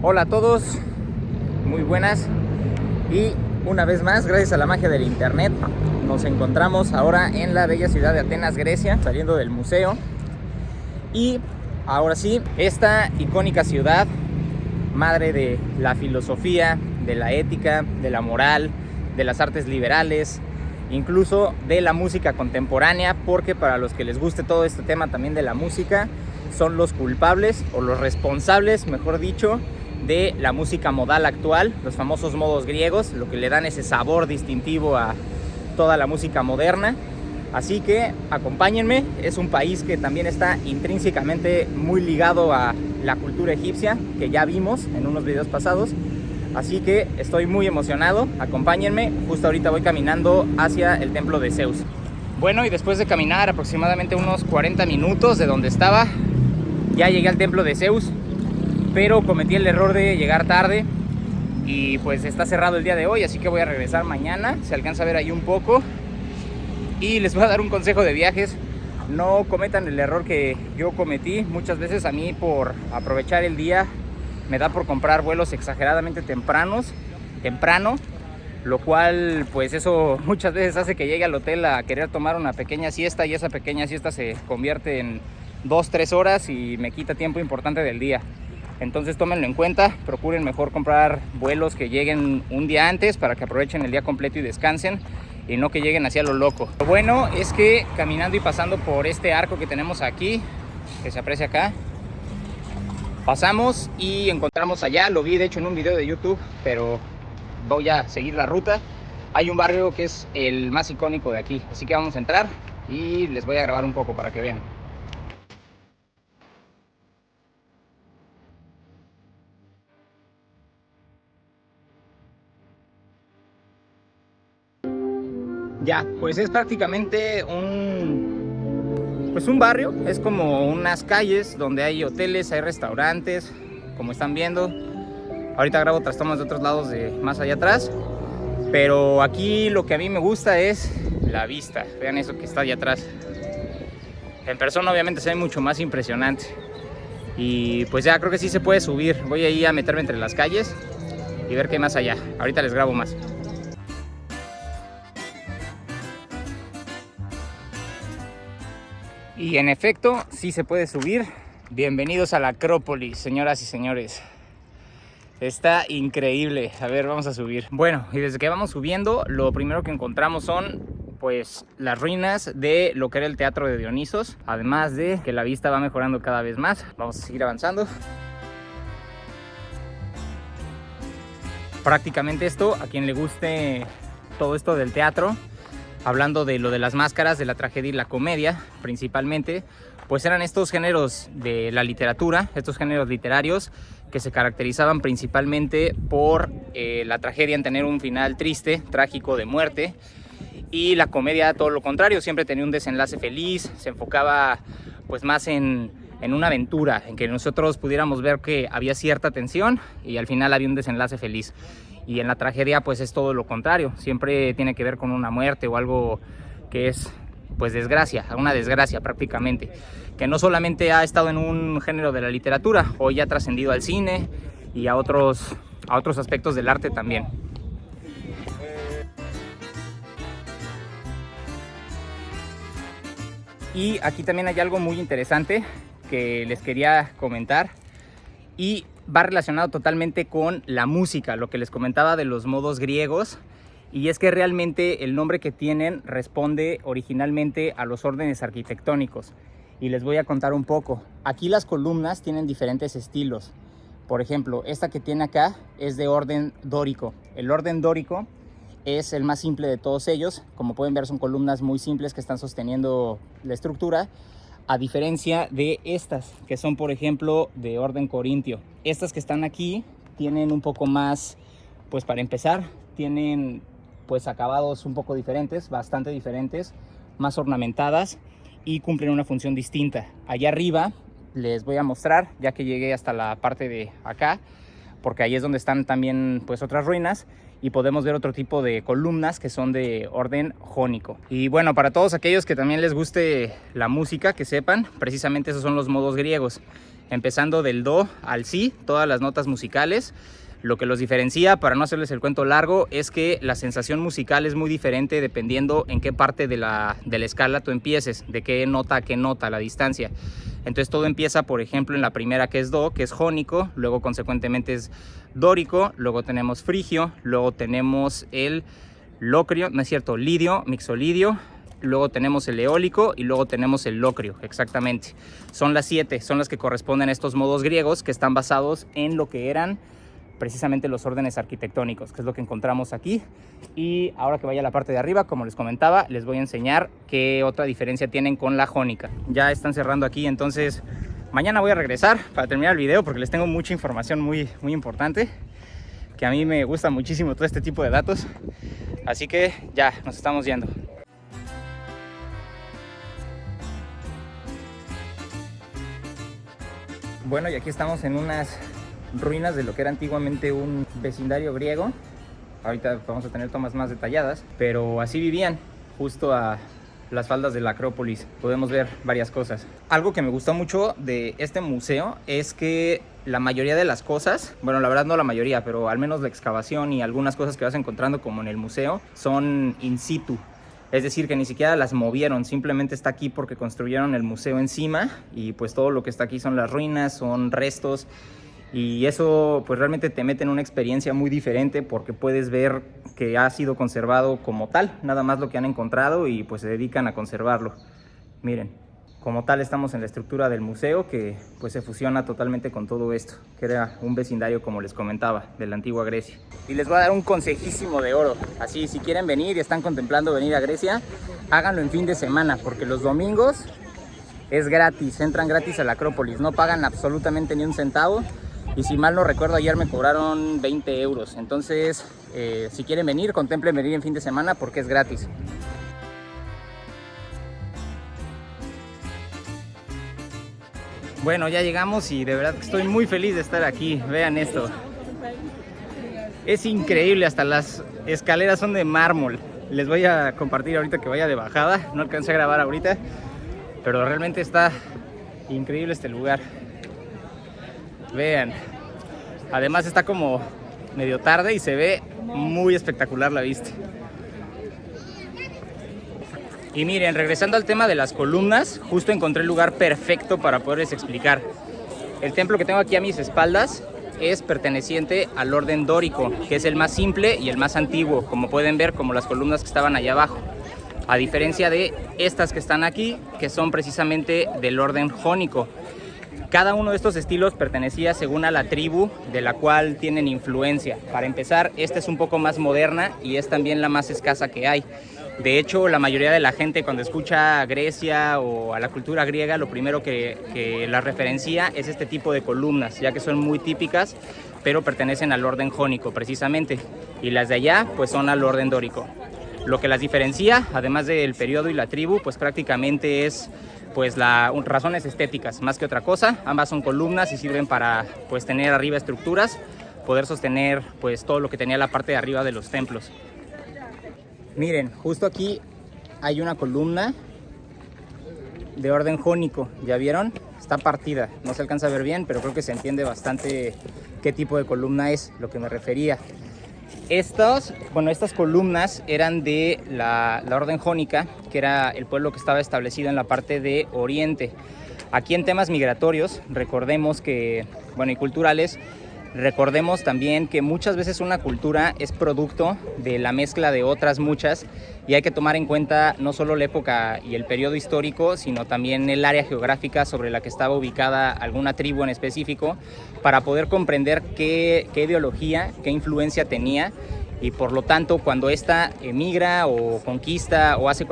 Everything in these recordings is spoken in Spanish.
Hola a todos, muy buenas y una vez más, gracias a la magia del internet, nos encontramos ahora en la bella ciudad de Atenas, Grecia, saliendo del museo. Y ahora sí, esta icónica ciudad, madre de la filosofía, de la ética, de la moral, de las artes liberales, incluso de la música contemporánea, porque para los que les guste todo este tema también de la música, son los culpables o los responsables, mejor dicho, de la música modal actual, los famosos modos griegos, lo que le dan ese sabor distintivo a toda la música moderna. Así que acompáñenme, es un país que también está intrínsecamente muy ligado a la cultura egipcia, que ya vimos en unos videos pasados. Así que estoy muy emocionado, acompáñenme, justo ahorita voy caminando hacia el templo de Zeus. Bueno, y después de caminar aproximadamente unos 40 minutos de donde estaba, ya llegué al templo de Zeus, pero cometí el error de llegar tarde y pues está cerrado el día de hoy, así que voy a regresar mañana, se alcanza a ver ahí un poco. Y les voy a dar un consejo de viajes: no cometan el error que yo cometí. Muchas veces a mí, por aprovechar el día, me da por comprar vuelos exageradamente temprano, lo cual pues eso muchas veces hace que llegue al hotel a querer tomar una pequeña siesta, y esa pequeña siesta se convierte en 2-3 horas y me quita tiempo importante del día. Entonces tómenlo en cuenta, procuren mejor comprar vuelos que lleguen un día antes para que aprovechen el día completo y descansen, y no que lleguen así a lo loco. Lo bueno es que caminando y pasando por este arco que tenemos aquí, que se aprecia acá, pasamos y encontramos allá, lo vi de hecho en un video de YouTube, pero voy a seguir la ruta. Hay un barrio que es el más icónico de aquí, así que vamos a entrar y les voy a grabar un poco para que vean. Ya, pues es prácticamente un barrio, es como unas calles donde hay hoteles, hay restaurantes, como están viendo. Ahorita grabo otras tomas de otros lados de más allá atrás, pero aquí lo que a mí me gusta es la vista. Vean eso que está allá atrás. En persona obviamente se ve mucho más impresionante. Y pues ya creo que sí se puede subir. Voy ahí a meterme entre las calles y ver qué hay más allá. Ahorita les grabo más. Y en efecto, sí se puede subir. Bienvenidos a la Acrópolis, señoras y señores. Está increíble. A ver, vamos a subir. Bueno, y desde que vamos subiendo, lo primero que encontramos son pues las ruinas de lo que era el teatro de Dionisos. Además de que la vista va mejorando cada vez más. Vamos a seguir avanzando. Prácticamente esto, a quien le guste todo esto del teatro, hablando de lo de las máscaras, de la tragedia y la comedia principalmente, pues eran estos géneros de la literatura, estos géneros literarios que se caracterizaban principalmente por la tragedia en tener un final triste, trágico, de muerte, y la comedia todo lo contrario, siempre tenía un desenlace feliz, se enfocaba pues más en una aventura, en que nosotros pudiéramos ver que había cierta tensión y al final había un desenlace feliz. Y en la tragedia pues es todo lo contrario, siempre tiene que ver con una muerte o algo que es pues desgracia, una desgracia prácticamente, que no solamente ha estado en un género de la literatura, hoy ha trascendido al cine y a otros aspectos del arte también. Y aquí también hay algo muy interesante que les quería comentar, y va relacionado totalmente con la música, lo que les comentaba de los modos griegos, y es que realmente el nombre que tienen responde originalmente a los órdenes arquitectónicos, y les voy a contar un poco. Aquí las columnas tienen diferentes estilos. Por ejemplo, esta que tiene acá es de orden dórico. El orden dórico es el más simple de todos ellos. Como pueden ver, son columnas muy simples que están sosteniendo la estructura, a diferencia de estas, que son por ejemplo de orden corintio. Estas que están aquí tienen un poco más, pues para empezar, tienen pues acabados un poco diferentes, bastante diferentes, más ornamentadas y cumplen una función distinta. Allá arriba les voy a mostrar, ya que llegué hasta la parte de acá, porque ahí es donde están también pues otras ruinas, y podemos ver otro tipo de columnas que son de orden jónico. Y bueno, para todos aquellos que también les guste la música, que sepan, precisamente esos son los modos griegos. empezando del do al si, todas las notas musicales. Lo que los diferencia, para no hacerles el cuento largo, es que la sensación musical es muy diferente dependiendo en qué parte de la escala tú empieces, de qué nota a qué nota, la distancia. Entonces todo empieza, por ejemplo, en la primera, que es do, que es jónico, luego consecuentemente es dórico, luego tenemos frigio, luego tenemos el locrio, no es cierto, lidio, mixolidio, luego tenemos el eólico y luego tenemos el locrio, exactamente. Son las 7, son las que corresponden a estos modos griegos que están basados en lo que eran precisamente los órdenes arquitectónicos, que es lo que encontramos aquí. Y ahora que vaya a la parte de arriba, como les comentaba, les voy a enseñar qué otra diferencia tienen con la jónica. Ya están cerrando aquí, entonces mañana voy a regresar para terminar el video porque les tengo mucha información muy importante, que a mí me gusta muchísimo todo este tipo de datos. Así que ya nos estamos yendo. Bueno, y aquí estamos en unas ruinas de lo que era antiguamente un vecindario griego. Ahorita vamos a tener tomas más detalladas, pero así vivían, justo a las faldas de la Acrópolis. Podemos ver varias cosas. Algo que me gustó mucho de este museo es que la mayoría de las cosas, bueno, la verdad no la mayoría, pero al menos la excavación y algunas cosas que vas encontrando como en el museo son in situ. Es decir, que ni siquiera las movieron, simplemente está aquí porque construyeron el museo encima y pues todo lo que está aquí son las ruinas, son restos. Y eso pues realmente te mete en una experiencia muy diferente porque puedes ver que ha sido conservado como tal, nada más lo que han encontrado y pues se dedican a conservarlo. Miren, como tal estamos en la estructura del museo que pues se fusiona totalmente con todo esto, que era un vecindario, como les comentaba, de la antigua Grecia. Y les voy a dar un consejísimo de oro, así si quieren venir y están contemplando venir a Grecia, háganlo en fin de semana porque los domingos es gratis, entran gratis a la Acrópolis, no pagan absolutamente ni un centavo. Y si mal no recuerdo, ayer me cobraron 20 euros. Entonces, si quieren venir, contemplen venir en fin de semana porque es gratis. Bueno, ya llegamos y de verdad que estoy muy feliz de estar aquí. Vean esto. Es increíble, hasta las escaleras son de mármol. Les voy a compartir ahorita que vaya de bajada. No alcancé a grabar ahorita, pero realmente está increíble este lugar. Vean, además está como medio tarde y se ve muy espectacular la vista. Y miren, regresando al tema de las columnas, justo encontré el lugar perfecto para poderles explicar. El templo que tengo aquí a mis espaldas es perteneciente al orden dórico, que es el más simple y el más antiguo, como pueden ver, como las columnas que estaban allá abajo. A diferencia de estas que están aquí, que son precisamente del orden jónico. Cada uno de estos estilos pertenecía según a la tribu de la cual tienen influencia. Para empezar, esta es un poco más moderna y es también la más escasa que hay. De hecho, la mayoría de la gente cuando escucha a Grecia o a la cultura griega, lo primero que la referencia es este tipo de columnas, ya que son muy típicas, pero pertenecen al orden jónico precisamente. Y las de allá, pues son al orden dórico. Lo que las diferencia, además del periodo y la tribu, pues prácticamente es pues razones estéticas más que otra cosa. Ambas son columnas y sirven para pues tener arriba estructuras, poder sostener pues todo lo que tenía la parte de arriba de los templos. Miren, justo aquí hay una columna de orden jónico, ¿ya vieron? Está partida, no se alcanza a ver bien, pero creo que se entiende bastante qué tipo de columna es, lo que me refería. Estas columnas eran de la orden jónica, que era el pueblo que estaba establecido en la parte de Oriente. Aquí en temas migratorios, recordemos que, y culturales, recordemos también que muchas veces una cultura es producto de la mezcla de otras muchas y hay que tomar en cuenta no solo la época y el periodo histórico, sino también el área geográfica sobre la que estaba ubicada alguna tribu en específico para poder comprender qué ideología, qué influencia tenía y por lo tanto cuando ésta emigra o conquista o hace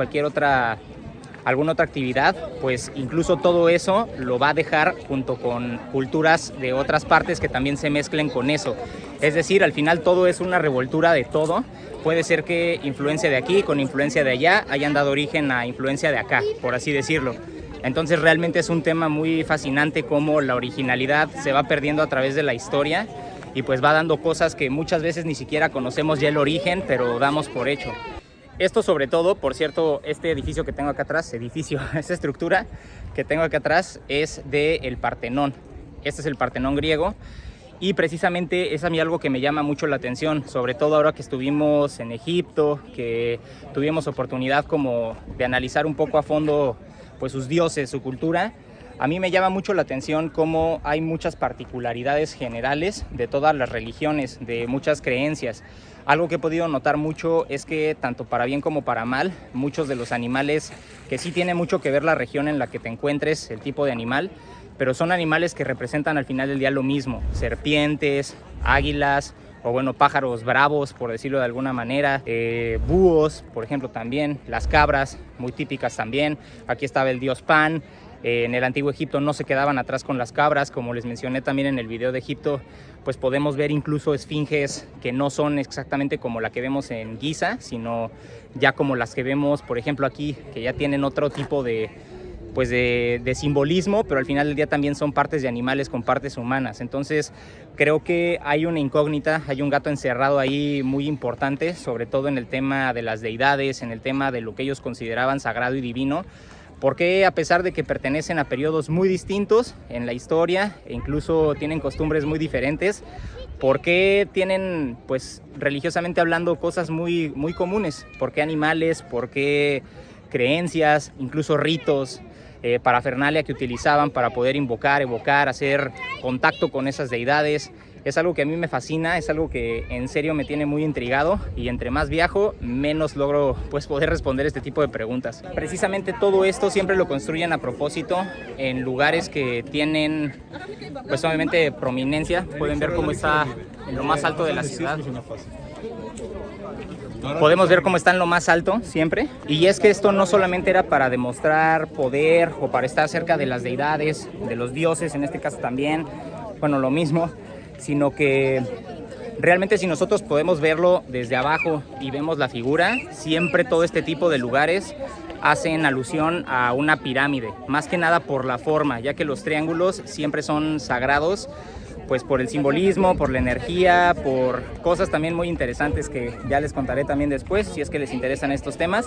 alguna otra actividad, pues incluso todo eso lo va a dejar junto con culturas de otras partes que también se mezclen con eso. Es decir, al final todo es una revoltura de todo. Puede ser que influencia de aquí con influencia de allá hayan dado origen a influencia de acá, por así decirlo. Entonces realmente es un tema muy fascinante cómo la originalidad se va perdiendo a través de la historia y pues va dando cosas que muchas veces ni siquiera conocemos ya el origen, pero damos por hecho. Esto sobre todo, por cierto, este edificio que tengo acá atrás, esta estructura que tengo acá atrás es del Partenón. Este es el Partenón griego. Y precisamente es a mí algo que me llama mucho la atención, sobre todo ahora que estuvimos en Egipto, que tuvimos oportunidad como de analizar un poco a fondo pues sus dioses, su cultura. A mí me llama mucho la atención cómo hay muchas particularidades generales de todas las religiones, de muchas creencias. Algo que he podido notar mucho es que tanto para bien como para mal, muchos de los animales, que sí tiene mucho que ver la región en la que te encuentres, el tipo de animal, pero son animales que representan al final del día lo mismo: serpientes, águilas, o bueno, pájaros bravos, por decirlo de alguna manera, búhos, por ejemplo, también, las cabras, muy típicas también. Aquí estaba el dios Pan. En el antiguo Egipto no se quedaban atrás con las cabras, como les mencioné también en el video de Egipto, pues podemos ver incluso esfinges que no son exactamente como la que vemos en Giza, sino ya como las que vemos, por ejemplo, aquí, que ya tienen otro tipo de simbolismo, pero al final del día también son partes de animales con partes humanas. Entonces creo que hay una incógnita, hay un gato encerrado ahí muy importante, sobre todo en el tema de las deidades, en el tema de lo que ellos consideraban sagrado y divino, porque a pesar de que pertenecen a periodos muy distintos en la historia e incluso tienen costumbres muy diferentes, ¿por qué tienen, pues religiosamente hablando, cosas muy, muy comunes? ¿Por qué animales? ¿Por qué creencias? Incluso ritos, parafernalia que utilizaban para poder invocar, evocar, hacer contacto con esas deidades. Es algo que a mí me fascina, es algo que en serio me tiene muy intrigado, y entre más viajo, menos logro pues poder responder este tipo de preguntas. Precisamente todo esto siempre lo construyen a propósito en lugares que tienen pues obviamente prominencia. Pueden ver cómo está en lo más alto de la ciudad. Podemos ver cómo está en lo más alto siempre. Y es que esto no solamente era para demostrar poder o para estar cerca de las deidades, de los dioses en este caso también, bueno, lo mismo, sino que realmente si nosotros podemos verlo desde abajo y vemos la figura, siempre todo este tipo de lugares hacen alusión a una pirámide, más que nada por la forma, ya que los triángulos siempre son sagrados, pues por el simbolismo, por la energía, por cosas también muy interesantes que ya les contaré también después, si es que les interesan estos temas.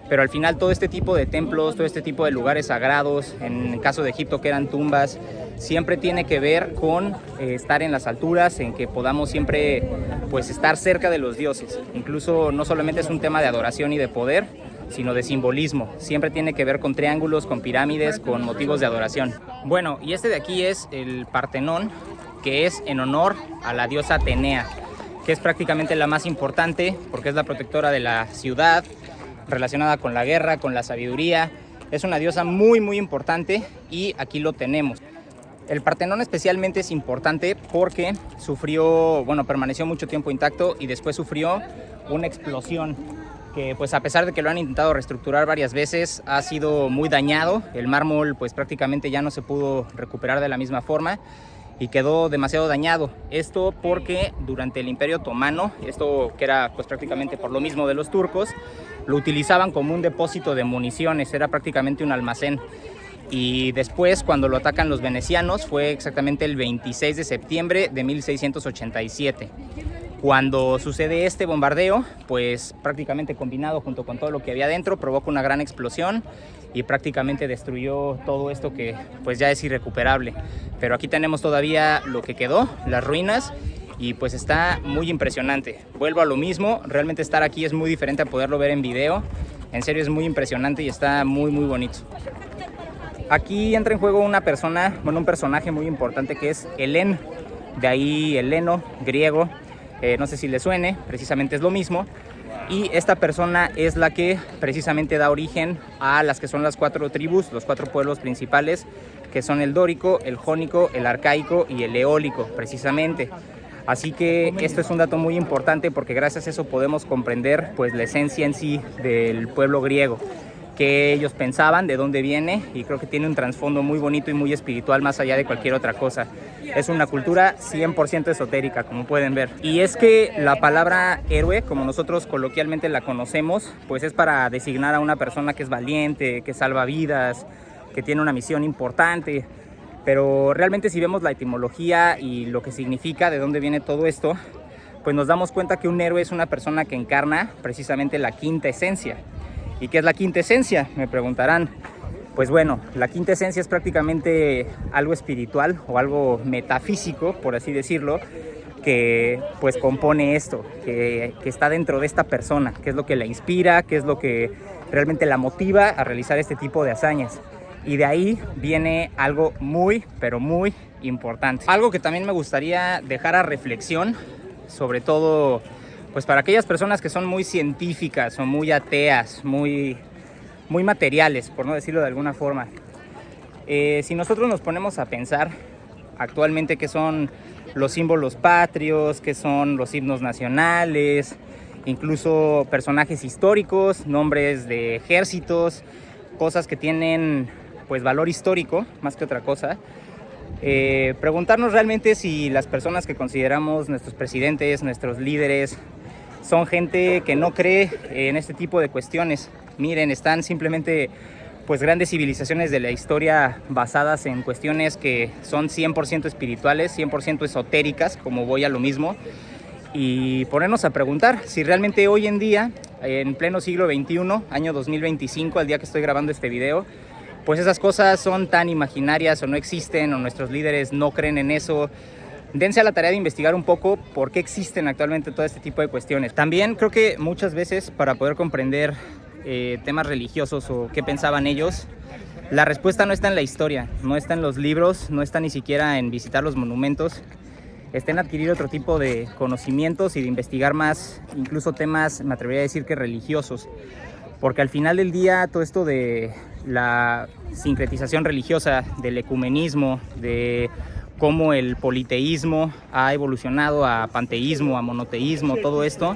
Pero al final todo este tipo de templos, todo este tipo de lugares sagrados, en el caso de Egipto que eran tumbas, siempre tiene que ver con estar en las alturas, en que podamos siempre pues estar cerca de los dioses. Incluso no solamente es un tema de adoración y de poder, sino de simbolismo. Siempre tiene que ver con triángulos, con pirámides, con motivos de adoración. Bueno, y este de aquí es el Partenón, que es en honor a la diosa Atenea, que es prácticamente la más importante porque es la protectora de la ciudad, relacionada con la guerra, con la sabiduría. Es una diosa muy muy importante y aquí lo tenemos. El Partenón especialmente es importante porque permaneció mucho tiempo intacto y después sufrió una explosión que, pues a pesar de que lo han intentado reestructurar varias veces, ha sido muy dañado. El mármol pues prácticamente ya no se pudo recuperar de la misma forma y quedó demasiado dañado. Esto porque durante el Imperio Otomano, esto que era pues prácticamente por lo mismo de los turcos, lo utilizaban como un depósito de municiones, era prácticamente un almacén. Y después, cuando lo atacan los venecianos, fue exactamente el 26 de septiembre de 1687. Cuando sucede este bombardeo, pues prácticamente combinado junto con todo lo que había dentro, provoca una gran explosión y prácticamente destruyó todo esto que pues ya es irrecuperable. Pero aquí tenemos todavía lo que quedó, las ruinas, y pues está muy impresionante. Vuelvo a lo mismo, realmente estar aquí es muy diferente a poderlo ver en video. En serio es muy impresionante y está muy muy bonito. Aquí entra en juego un personaje muy importante que es Helén, de ahí heleno, griego, no sé si le suene, precisamente es lo mismo. Y esta persona es la que precisamente da origen a las que son las 4 tribus, los 4 pueblos principales, que son el dórico, el jónico, el arcaico y el eólico, precisamente. Así que esto es un dato muy importante porque gracias a eso podemos comprender pues la esencia en sí del pueblo griego, que ellos pensaban, de dónde viene, y creo que tiene un trasfondo muy bonito y muy espiritual más allá de cualquier otra cosa. Es una cultura 100% esotérica, como pueden ver. Y es que la palabra héroe, como nosotros coloquialmente la conocemos, pues es para designar a una persona que es valiente, que salva vidas, que tiene una misión importante. Pero realmente si vemos la etimología y lo que significa, de dónde viene todo esto, pues nos damos cuenta que un héroe es una persona que encarna precisamente la quinta esencia. ¿Y qué es la quinta esencia? Me preguntarán. Pues bueno, la quinta esencia es prácticamente algo espiritual o algo metafísico, por así decirlo, que pues compone esto, que está dentro de esta persona, qué es lo que la inspira, qué es lo que realmente la motiva a realizar este tipo de hazañas. Y de ahí viene algo muy, pero muy importante. Algo que también me gustaría dejar a reflexión, sobre todo pues para aquellas personas que son muy científicas o muy ateas, muy materiales, por no decirlo de alguna forma. Si nosotros nos ponemos a pensar actualmente qué son los símbolos patrios, qué son los himnos nacionales, incluso personajes históricos, nombres de ejércitos, cosas que tienen pues valor histórico más que otra cosa, preguntarnos realmente si las personas que consideramos nuestros presidentes, nuestros líderes, son gente que no cree en este tipo de cuestiones. Miren, están simplemente pues grandes civilizaciones de la historia basadas en cuestiones que son 100% espirituales, 100% esotéricas, como voy a lo mismo, y ponernos a preguntar si realmente hoy en día, en pleno siglo XXI, año 2025, al día que estoy grabando este video, pues esas cosas son tan imaginarias o no existen, o nuestros líderes no creen en eso. Dense a la tarea de investigar un poco por qué existen actualmente todo este tipo de cuestiones. También creo que muchas veces, para poder comprender temas religiosos o qué pensaban ellos, la respuesta no está en la historia, no está en los libros, no está ni siquiera en visitar los monumentos, está en adquirir otro tipo de conocimientos y de investigar más, incluso temas, me atrevería a decir que religiosos, porque al final del día todo esto de la sincretización religiosa, del ecumenismo, de cómo el politeísmo ha evolucionado a panteísmo, a monoteísmo, todo esto,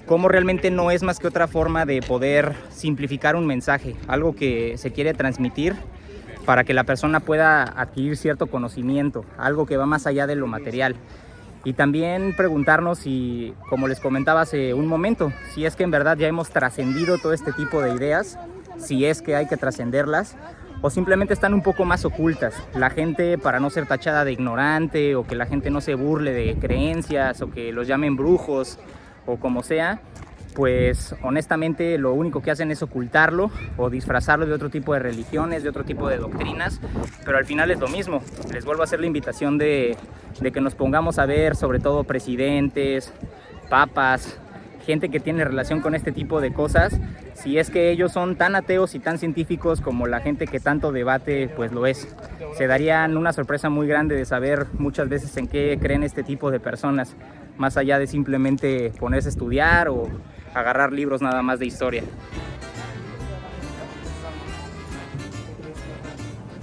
cómo realmente no es más que otra forma de poder simplificar un mensaje, algo que se quiere transmitir para que la persona pueda adquirir cierto conocimiento, algo que va más allá de lo material. Y también preguntarnos si, como les comentaba hace un momento, si es que en verdad ya hemos trascendido todo este tipo de ideas, si es que hay que trascenderlas, o simplemente están un poco más ocultas. La gente, para no ser tachada de ignorante, o que la gente no se burle de creencias, o que los llamen brujos, o como sea, pues honestamente lo único que hacen es ocultarlo o disfrazarlo de otro tipo de religiones, de otro tipo de doctrinas, pero al final es lo mismo. Les vuelvo a hacer la invitación de que nos pongamos a ver sobre todo presidentes, papas, gente que tiene relación con este tipo de cosas, si es que ellos son tan ateos y tan científicos como la gente que tanto debate pues lo es. Se darían una sorpresa muy grande de saber muchas veces en qué creen este tipo de personas, más allá de simplemente ponerse a estudiar o agarrar libros nada más de historia.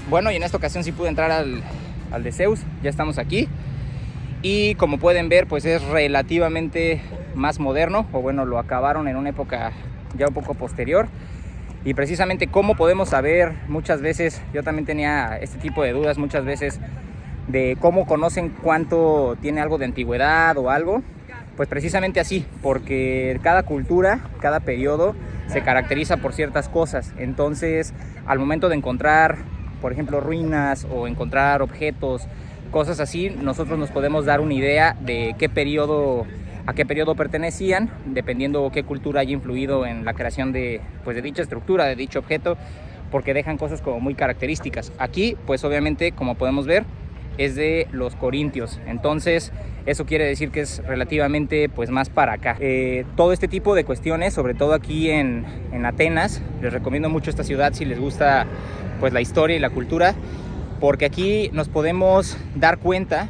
Bueno, y en esta ocasión sí pude entrar al de Zeus, ya estamos aquí. Y como pueden ver, pues es relativamente más moderno, o bueno, lo acabaron en una época ya un poco posterior. Y precisamente cómo podemos saber, muchas veces, yo también tenía este tipo de dudas muchas veces, de cómo conocen cuánto tiene algo de antigüedad o algo. Pues precisamente así, porque cada cultura, cada periodo se caracteriza por ciertas cosas. Entonces, al momento de encontrar, por ejemplo, ruinas o encontrar objetos, cosas así, nosotros nos podemos dar una idea de qué periodo, a qué periodo pertenecían, dependiendo qué cultura haya influido en la creación de dicha estructura, de dicho objeto, porque dejan cosas como muy características. Aquí, pues obviamente, como podemos ver, es de los corintios, entonces eso quiere decir que es relativamente pues más para acá. Todo este tipo de cuestiones, sobre todo aquí en Atenas, les recomiendo mucho esta ciudad si les gusta pues la historia y la cultura, porque aquí nos podemos dar cuenta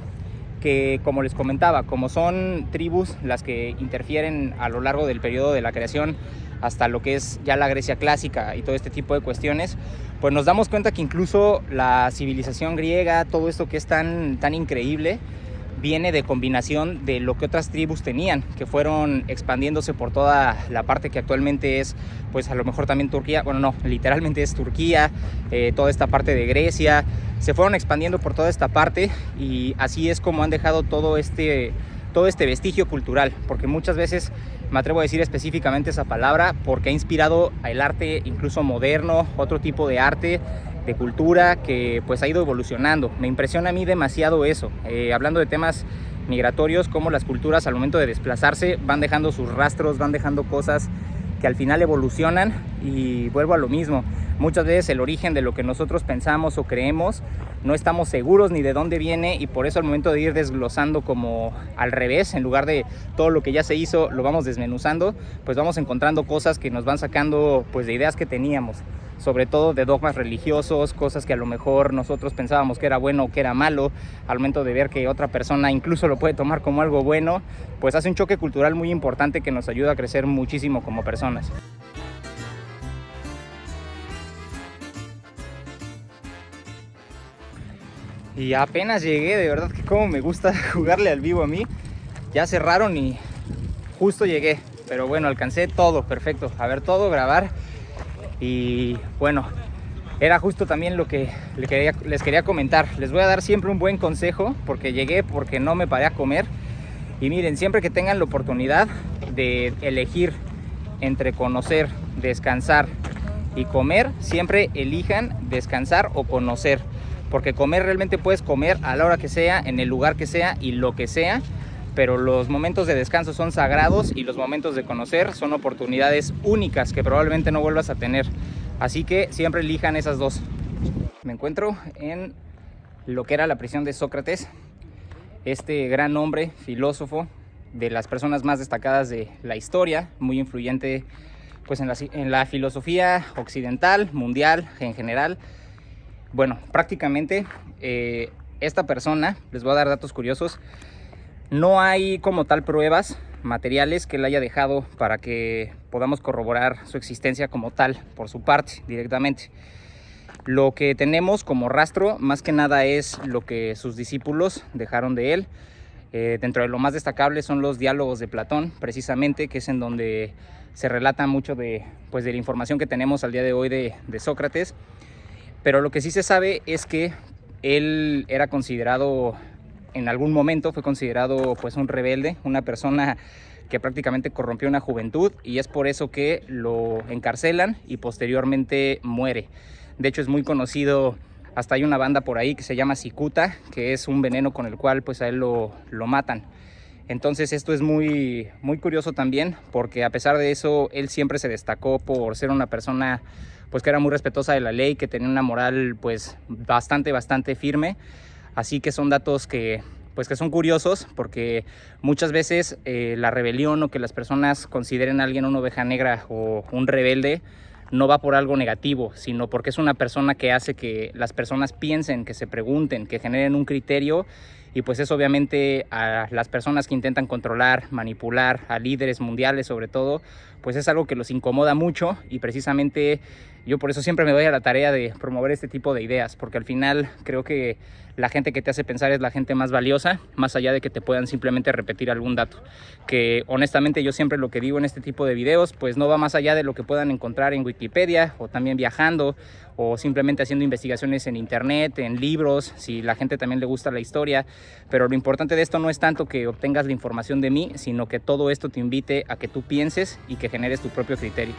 que, como les comentaba, como son tribus las que interfieren a lo largo del periodo de la creación hasta lo que es ya la Grecia clásica y todo este tipo de cuestiones, pues nos damos cuenta que incluso la civilización griega, todo esto que es tan increíble, viene de combinación de lo que otras tribus tenían, que fueron expandiéndose por toda la parte que actualmente es, pues a lo mejor también Turquía, bueno no, literalmente es Turquía, toda esta parte de Grecia, se fueron expandiendo por toda esta parte y así es como han dejado todo este vestigio cultural, porque muchas veces me atrevo a decir específicamente esa palabra porque ha inspirado el arte incluso moderno, otro tipo de arte, de cultura que pues ha ido evolucionando. Me impresiona a mí demasiado eso, hablando de temas migratorios, cómo las culturas al momento de desplazarse van dejando sus rastros, van dejando cosas que al final evolucionan. Y vuelvo a lo mismo, muchas veces el origen de lo que nosotros pensamos o creemos no estamos seguros ni de dónde viene, y por eso al momento de ir desglosando como al revés, en lugar de todo lo que ya se hizo lo vamos desmenuzando, pues vamos encontrando cosas que nos van sacando pues de ideas que teníamos, sobre todo de dogmas religiosos, cosas que a lo mejor nosotros pensábamos que era bueno o que era malo. Al momento de ver que otra persona incluso lo puede tomar como algo bueno, pues hace un choque cultural muy importante que nos ayuda a crecer muchísimo como personas. Y apenas llegué, de verdad que como me gusta jugarle al vivo a mí. Ya cerraron y justo llegué, pero bueno, alcancé todo, perfecto, a ver todo, grabar. Y bueno, era justo también lo que les quería comentar. Les voy a dar siempre un buen consejo, porque llegué porque no me paré a comer. Y miren, siempre que tengan la oportunidad de elegir entre conocer, descansar y comer, siempre elijan descansar o conocer. Porque comer realmente puedes comer a la hora que sea, en el lugar que sea y lo que sea, pero los momentos de descanso son sagrados y los momentos de conocer son oportunidades únicas que probablemente no vuelvas a tener. Así que siempre elijan esas dos. Me encuentro en lo que era la prisión de Sócrates, este gran hombre, filósofo, de las personas más destacadas de la historia, muy influyente pues en la filosofía occidental, mundial en general. Bueno, prácticamente esta persona, les voy a dar datos curiosos, no hay como tal pruebas materiales que él haya dejado para que podamos corroborar su existencia como tal, por su parte, directamente. Lo que tenemos como rastro, más que nada, es lo que sus discípulos dejaron de él. Dentro de lo más destacable son los diálogos de Platón, precisamente, que es en donde se relata mucho de la información que tenemos al día de hoy de Sócrates. Pero lo que sí se sabe es que él era considerado, en algún momento fue considerado pues un rebelde, una persona que prácticamente corrompió una juventud, y es por eso que lo encarcelan y posteriormente muere. De hecho es muy conocido, hasta hay una banda por ahí que se llama cicuta, que es un veneno con el cual pues a él lo matan. Entonces esto es muy, muy curioso también, porque a pesar de eso él siempre se destacó por ser una persona pues que era muy respetuosa de la ley, que tenía una moral pues bastante firme. Así que son datos que son curiosos, porque muchas veces la rebelión, o que las personas consideren a alguien una oveja negra o un rebelde, no va por algo negativo, sino porque es una persona que hace que las personas piensen, que se pregunten, que generen un criterio. Y pues eso obviamente a las personas que intentan controlar, manipular, a líderes mundiales sobre todo, pues es algo que los incomoda mucho, y precisamente yo por eso siempre me doy a la tarea de promover este tipo de ideas, porque al final creo que la gente que te hace pensar es la gente más valiosa, más allá de que te puedan simplemente repetir algún dato. Que honestamente yo siempre lo que digo en este tipo de videos pues no va más allá de lo que puedan encontrar en Wikipedia, o también viajando, o simplemente haciendo investigaciones en internet, en libros, si la gente también le gusta la historia. Pero lo importante de esto no es tanto que obtengas la información de mí, sino que todo esto te invite a que tú pienses y que generes tu propio criterio.